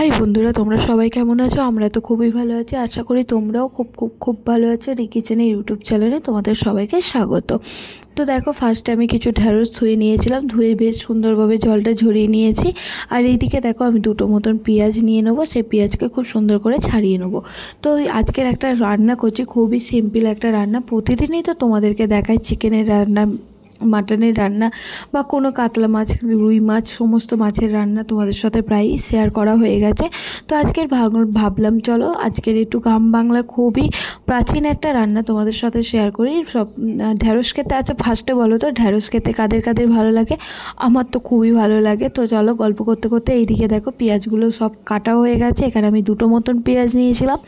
High বন্ধুরা, তোমরা সবাই কেমন আছো? আমরা তো খুবই ভালো আছি। আশা করি তোমরাও খুব খুব খুব ভালো আছো। কিচেনের ইউটিউব চ্যানেলে তোমাদের সবাইকে স্বাগত। তো দেখো, ফার্স্টে আমি কিছু ঢ্যাঁড়স ধুয়ে নিয়েছিলাম, ধুয়ে বেশ সুন্দরভাবে জলটা ঝরিয়ে নিয়েছি। আর এইদিকে দেখো, আমি দুটো মতন পেঁয়াজ নিয়ে নেবো, সেই পেঁয়াজকে খুব সুন্দর করে ছাড়িয়ে নেবো। তো আজকের একটা রান্না করছি, খুবই সিম্পল একটা রান্না। প্রতিদিনই তো তোমাদেরকে দেখাই চিকেনের রান্না, মাটনের রান্না বা কোনো কাতলা মাছ, রুই মাছ, সমস্ত মাছের রান্না তোমাদের সাথে প্রায়ই শেয়ার করা হয়ে গেছে। তো আজকের ভাবলাম চলো আজকের একটু গ্রাম বাংলা খুবই প্রাচীন একটা রান্না তোমাদের সাথে শেয়ার করি। সব ঢ্যাঁড়স খেতে, আচ্ছা ফার্স্টে বলো তো ঢ্যাঁড়স খেতে কাদের কাদের ভালো লাগে? আমার তো খুবই ভালো লাগে। তো চলো গল্প করতে করতে এইদিকে দেখো পেঁয়াজগুলো সব কাটা হয়ে গেছে। এখানে আমি দুটো মতন পেঁয়াজ নিয়েছিলাম,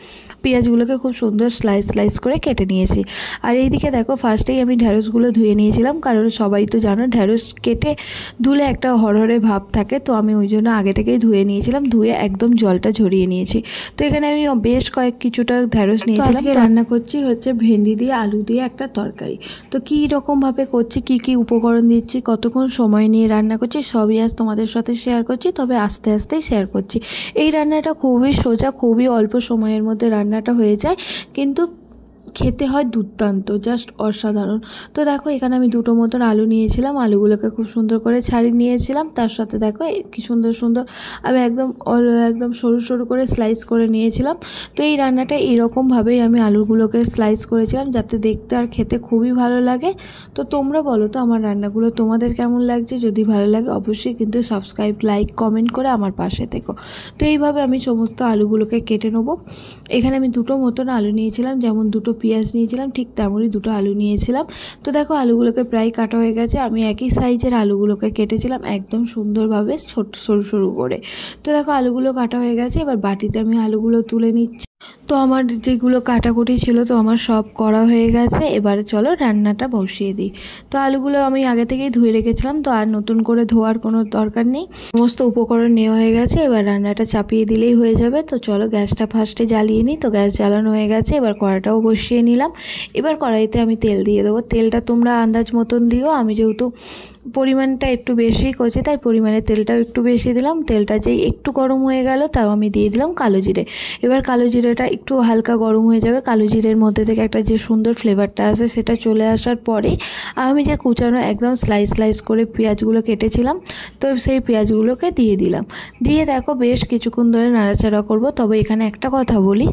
পেঁয়াজগুলোকে খুব সুন্দর স্লাইস করে কেটে নিয়েছি। আর এইদিকে দেখো, ফার্স্টেই আমি ঢ্যাঁড়সগুলো ধুয়ে নিয়েছিলাম, কারণ সবাই তো জানো ঢ্যাঁড়স কেটে ধুলে একটা হরহরে ভাব থাকে। তো আমি ওই জন্য আগে থেকেই ধুয়ে নিয়েছিলাম, ধুয়ে একদম জলটা ঝরিয়ে নিয়েছি। তো এখানে আমি বেশ কিছুটা ঢ্যাঁড়স নিয়েছিলাম। আজকে রান্না করছি হচ্ছে ভেন্ডি দিয়ে আলু দিয়ে একটা তরকারি। তো কী রকমভাবে করছি, কি কি উপকরণ দিচ্ছি, কতক্ষণ সময় নিয়ে রান্না করছি, সবই আজ তোমাদের সাথে শেয়ার করছি। তবে আস্তে আস্তেই শেয়ার করছি। এই রান্নাটা খুবই সোজা, খুবই অল্প সময়ের মধ্যে রান্নাটা হয়ে যায়, কিন্তু খেতে হয় দুর্দান্ত, জাস্ট অসাধারণ। তো দেখো, এখানে আমি দুটো মতন আলু নিয়েছিলাম, আলুগুলোকে খুব সুন্দর করে ছাড়িয়ে নিয়েছিলাম। তার সাথে দেখো কি সুন্দর সুন্দর আমি একদম সরু সরু করে স্লাইস করে নিয়েছিলাম। তো এই রান্নাটা এইরকমভাবেই আমি আলুগুলোকে স্লাইস করেছিলাম, যাতে দেখতে আর খেতে খুবই ভালো লাগে। তো তোমরা বলো তো আমার রান্নাগুলো তোমাদের কেমন লাগছে? যদি ভালো লাগে অবশ্যই কিন্তু সাবস্ক্রাইব, লাইক, কমেন্ট করে আমার পাশে থেকো। তো এইভাবে আমি সমস্ত আলুগুলোকে কেটে নেবো। এখানে আমি দুটো মতন আলু নিয়েছিলাম, যেমন দুটো পেঁয়াজ নিয়েছিলাম ঠিক তেমনই দুটো আলু নিয়েছিলাম। তো দেখো আলুগুলোকে প্রায় কাটা হয়ে গেছে। আমি একই সাইজের আলুগুলোকে কেটেছিলাম একদম সুন্দরভাবে ছোট সরু সরু করে। তো দেখো আলুগুলো কাটা হয়ে গেছে, এবার বাটিতে আমি আলুগুলো তুলে নিচ্ছি। তো আমার যেগুলো কাটাকুটি ছিল তো আমার সব করা হয়ে গেছে। এবারে চলো রান্নাটা বসিয়ে দিই। তো আলুগুলো আমি আগে থেকেই ধুয়ে রেখেছিলাম, তো আর নতুন করে ধোয়ার কোনো দরকার নেই। সমস্ত উপকরণ নেওয়া হয়ে গেছে, এবার রান্নাটা চাপিয়ে দিলেই হয়ে যাবে। তো চলো গ্যাসটা ফার্স্টে জ্বালিয়ে নিই। তো গ্যাস জ্বালানো হয়ে গেছে, এবার কড়াটাও বসিয়ে নিলাম। এবার কড়াইতে আমি তেল দিয়ে দেবো। তেলটা তোমরা আন্দাজ মতন দিও, আমি যেহেতু পরিমাণটা একটু বেশি করছি তাই পরিমাণে তেলটাও একটু বেশি দিলাম। তেলটা যেই একটু গরম হয়ে গেল, তাও আমি দিয়ে দিলাম কালো জিরে। এবার কালো জিরেটা একটু হালকা গরম হয়ে যাবে। কালো জিরের মধ্যে থেকে একটা যে সুন্দর ফ্লেভারটা আসে সেটা চলে আসার পরে আমি যে কুচানো একদম স্লাইস করে পেঁয়াজগুলো কেটেছিলাম, তো সেই পেঁয়াজগুলোকে দিয়ে দিলাম। দিয়ে দেখো বেশ কিছুক্ষণ ধরে নাড়াচাড়া করব। তবে এখানে একটা কথা বলি,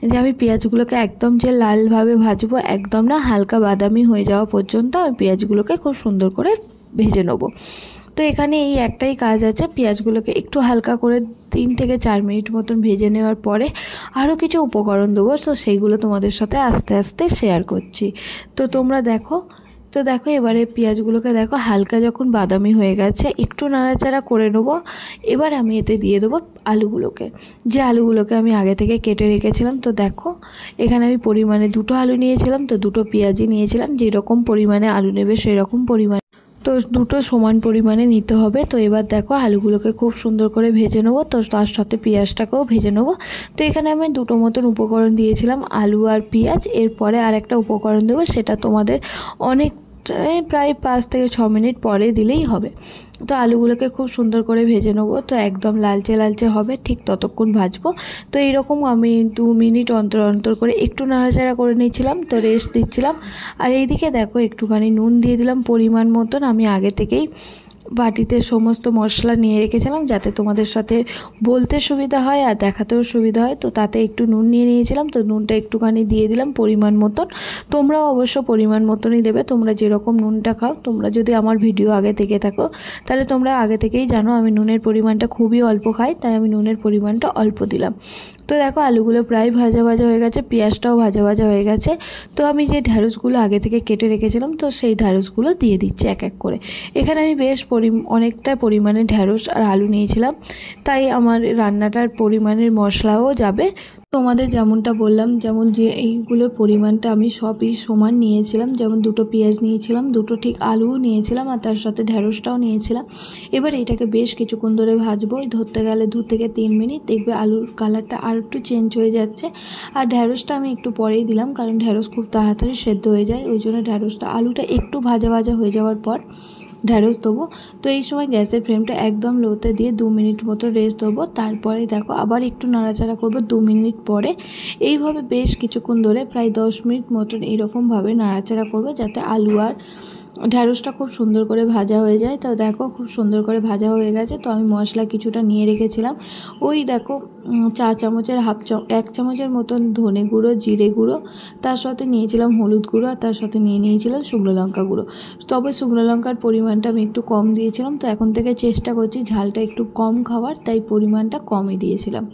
যে আমি পেঁয়াজগুলোকে একদম যে লালভাবে ভাজবো একদম না, হালকা বাদামি হয়ে যাওয়া পর্যন্ত আমি পেঁয়াজগুলোকে খুব সুন্দর করে ভেজে নেব। তো এখানে এই একটাই কাজ আছে, পেঁয়াজগুলোকে একটু হালকা করে 3 থেকে 4 মিনিট মতন ভেজে নেওয়ার পরে আরও কিছু উপকরণ দেবো। তো সেইগুলো তোমাদের সাথে আস্তে আস্তে শেয়ার করছি। তো তোমরা দেখো। তো দেখো এবারে পেঁয়াজগুলোকে দেখো হালকা যখন বাদামি হয়ে গেছে, একটু নাড়াচাড়া করে নেবো। এবার আমি এতে দিয়ে দেবো আলুগুলোকে, যে আলুগুলোকে আমি আগে থেকে কেটে রেখেছিলাম। তো দেখো এখানে আমি পরিমাণে দুটো আলু নিয়েছিলাম, তো দুটো পেঁয়াজই নিয়েছিলাম। যেরকম পরিমাণে আলু নেবে সেই রকম পরিমাণে, তো দুটো সমান পরিমাণে নিতে হবে। তো এবার দেখো আলুগুলোকে খুব সুন্দর করে ভেজে নেবো, তো তার সাথে পেঁয়াজটাকেও ভেজে নেবো। তো এখানে আমি দুটো মতন উপকরণ দিয়েছিলাম, আলু আর পেঁয়াজ। এরপরে আর একটা উপকরণ দেবো, সেটা তোমাদের অনেক প্রায় 5 থেকে 6 মিনিট পরে দিলেই হবে। তো আলুগুলোকে খুব সুন্দর করে ভেজে নেবো, তো একদম লালচে হবে, ঠিক ততক্ষণ ভাজবো। তো এইরকম আমি 2 মিনিট অন্তর অন্তর করে একটু নাড়াচাড়া করে নিচ্ছিলাম, তো রেস্ট দিচ্ছিলাম। আর এইদিকে দেখো একটুখানি নুন দিয়ে দিলাম পরিমাণ মতন। আমি আগে থেকেই বাটিতে সমস্ত মশলা নিয়ে রেখেছিলাম, যাতে তোমাদের সাথে বলতে সুবিধা হয় আর দেখাতেও সুবিধা হয়। তো তাতে একটু নুন নিয়ে নিয়েছিলাম, তো নুনটা একটুখানি দিয়ে দিলাম পরিমাণ মতন। তোমরাও অবশ্য পরিমাণ মতনই দেবে, তোমরা যেরকম নুনটা খাও। তোমরা যদি আমার ভিডিও আগে থেকে থাকো তাহলে তোমরা আগে থেকেই জানো আমি নুনের পরিমাণটা খুবই অল্প খাই, তাই আমি নুনের পরিমাণটা অল্প দিলাম। তো দেখো আলুগুলো প্রায় ভাজা হয়ে গেছে, পেঁয়াজটাও ভাজা হয়ে গেছে। তো আমি যে ঢ্যাঁড়সগুলো আগে থেকে কেটে রেখেছিলাম, তো সেই ঢ্যাঁড়সগুলো দিয়ে দিচ্ছি এক এক করে। এখানে আমি বেশ অনেকটা পরিমাণে ঢ্যাঁড়স আর আলু নিয়েছিলাম, তাই আমার রান্নাটার পরিমাণের মশলাও যাবে। তোমাদের যেমনটা বললাম, যেমন যে এইগুলোর পরিমাণটা আমি সবই সমান নিয়েছিলাম। যেমন দুটো পেঁয়াজ নিয়েছিলাম, দুটো ঠিক আলুও নিয়েছিলাম, আর তার সাথে ঢ্যাঁড়সটাও নিয়েছিলাম। এবার এটাকে বেশ কিছুক্ষণ ধরে ভাজবো, ধরতে গেলে 2 থেকে 3 মিনিট। দেখবে আলুর কালারটা আর একটু চেঞ্জ হয়ে যাচ্ছে। আর ঢ্যাঁড়সটা আমি একটু পরেই দিলাম, কারণ ঢ্যাঁড়স খুব তাড়াতাড়ি সেদ্ধ হয়ে যায়, ওই জন্য ঢ্যাঁড়সটা আলুটা একটু ভাজা হয়ে যাওয়ার পর ঢ্যাঁড়স দেবো। তো এই সময় গ্যাসের ফ্লেমটা একদম লোতে দিয়ে 2 মিনিট মতো রেস্ট দেবো। তারপরে দেখো আবার একটু নাড়াচাড়া করবো 2 মিনিট পরে। এইভাবে বেশ কিছুক্ষণ ধরে প্রায় 10 মিনিট মতন এরকমভাবে নাড়াচাড়া করবো যাতে আলু আর ঢ্যাঁড়সটা খুব সুন্দর করে ভাজা হয়ে যায়। তো দেখো খুব সুন্দর করে ভাজা হয়ে গেছে। তো আমি মশলা কিছুটা নিয়ে রেখেছিলাম, ওই দেখো চা চামচের 1 চামচের মতন ধনে গুঁড়ো, জিরে গুঁড়ো, তার সাথে নিয়েছিলাম হলুদ গুঁড়ো, আর তার সাথে নিয়েছিলাম শুকনো লঙ্কা গুঁড়ো। তবে শুকনো লঙ্কার পরিমাণটা আমি একটু কম দিয়েছিলাম, তো এখন থেকে চেষ্টা করছি ঝালটা একটু কম খাওয়ার, তাই পরিমাণটা কমই দিয়েছিলাম।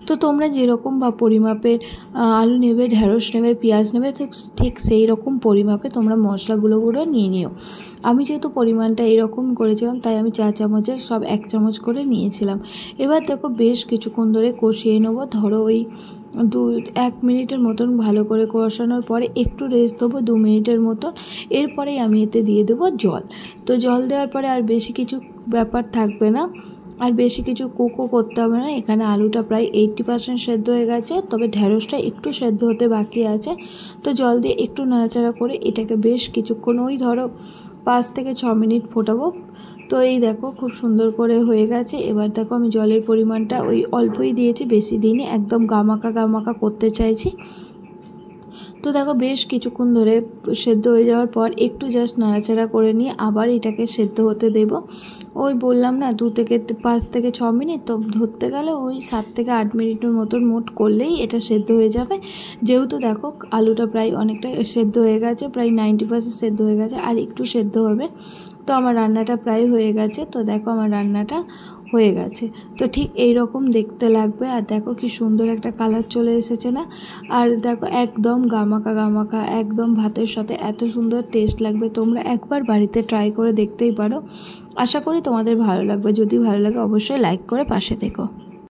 তো তোমরা যেরকম বা পরিমাপের আলু নেবে, ঢ্যাঁড়স নেবে, পেঁয়াজ নেবে, ঠিক সেই রকম পরিমাপে তোমরা মশলাগুলো নিয়ে নিও। আমি যেহেতু পরিমাণটা এরকম করেছিলাম, তাই আমি চা চামচের সব 1 চামচ করে নিয়েছিলাম। এবার দেখো বেশ কিছুক্ষণ ধরে কষিয়ে নেবো। ধরো ওই 1 মিনিটের মতন ভালো করে কষানোর পরে একটু রেস্ট দেবো 2 মিনিটের মতন। এরপরেই আমি এতে দিয়ে দেবো জল। তো জল দেওয়ার পরে আর বেশি কিছু ব্যাপার থাকবে না, আর বেশি কিছু কুকও করতে হবে না। এখানে আলুটা প্রায় 80% সেদ্ধ হয়ে গেছে, তবে ঢ্যাঁড়সটা একটু সেদ্ধ হতে বাকি আছে। তো জল দিয়ে একটু নাড়াচাড়া করে এটাকে বেশ কিছুক্ষণ ওই ধরো 5 থেকে 6 মিনিট ফোটাবো। তো এই দেখো খুব সুন্দর করে হয়ে গেছে। এবার দেখো আমি জলের পরিমাণটা ওই অল্পই দিয়েছি, বেশি দিইনি, একদম গামাকা করতে চাইছি। তো দেখো বেশ কিছুক্ষণ ধরে সেদ্ধ হয়ে যাওয়ার পর একটু জাস্ট নাড়াচাড়া করে নিয়ে আবার এটাকে সেদ্ধ হতে দেব। ওই বললাম না 2 থেকে 5 থেকে 6 মিনিট, তো ধরতে গেলে ওই 7 থেকে 8 মিনিটের মতন মোট করলেই এটা সেদ্ধ হয়ে যাবে। যেহেতু দেখো আলুটা প্রায় অনেকটা সেদ্ধ হয়ে গেছে, প্রায় 90% সেদ্ধ হয়ে গেছে, আর একটু সেদ্ধ হবে। তো আমার রান্নাটা প্রায় হয়ে গেছে। তো দেখো আমার রান্নাটা হয়ে গেছে। তো ঠিক এই রকম দেখতে লাগবে। আর দেখো কি সুন্দর একটা কালার চলে এসেছে না? আর দেখো একদম গামাকা, একদম ভাতের সাথে এত সুন্দর টেস্ট লাগবে। তোমরা একবার বাড়িতে ট্রাই করে দেখতেই পারো। আশা করি তোমাদের ভালো লাগবে। যদি ভালো লাগে অবশ্যই লাইক করে পাশে থেকো।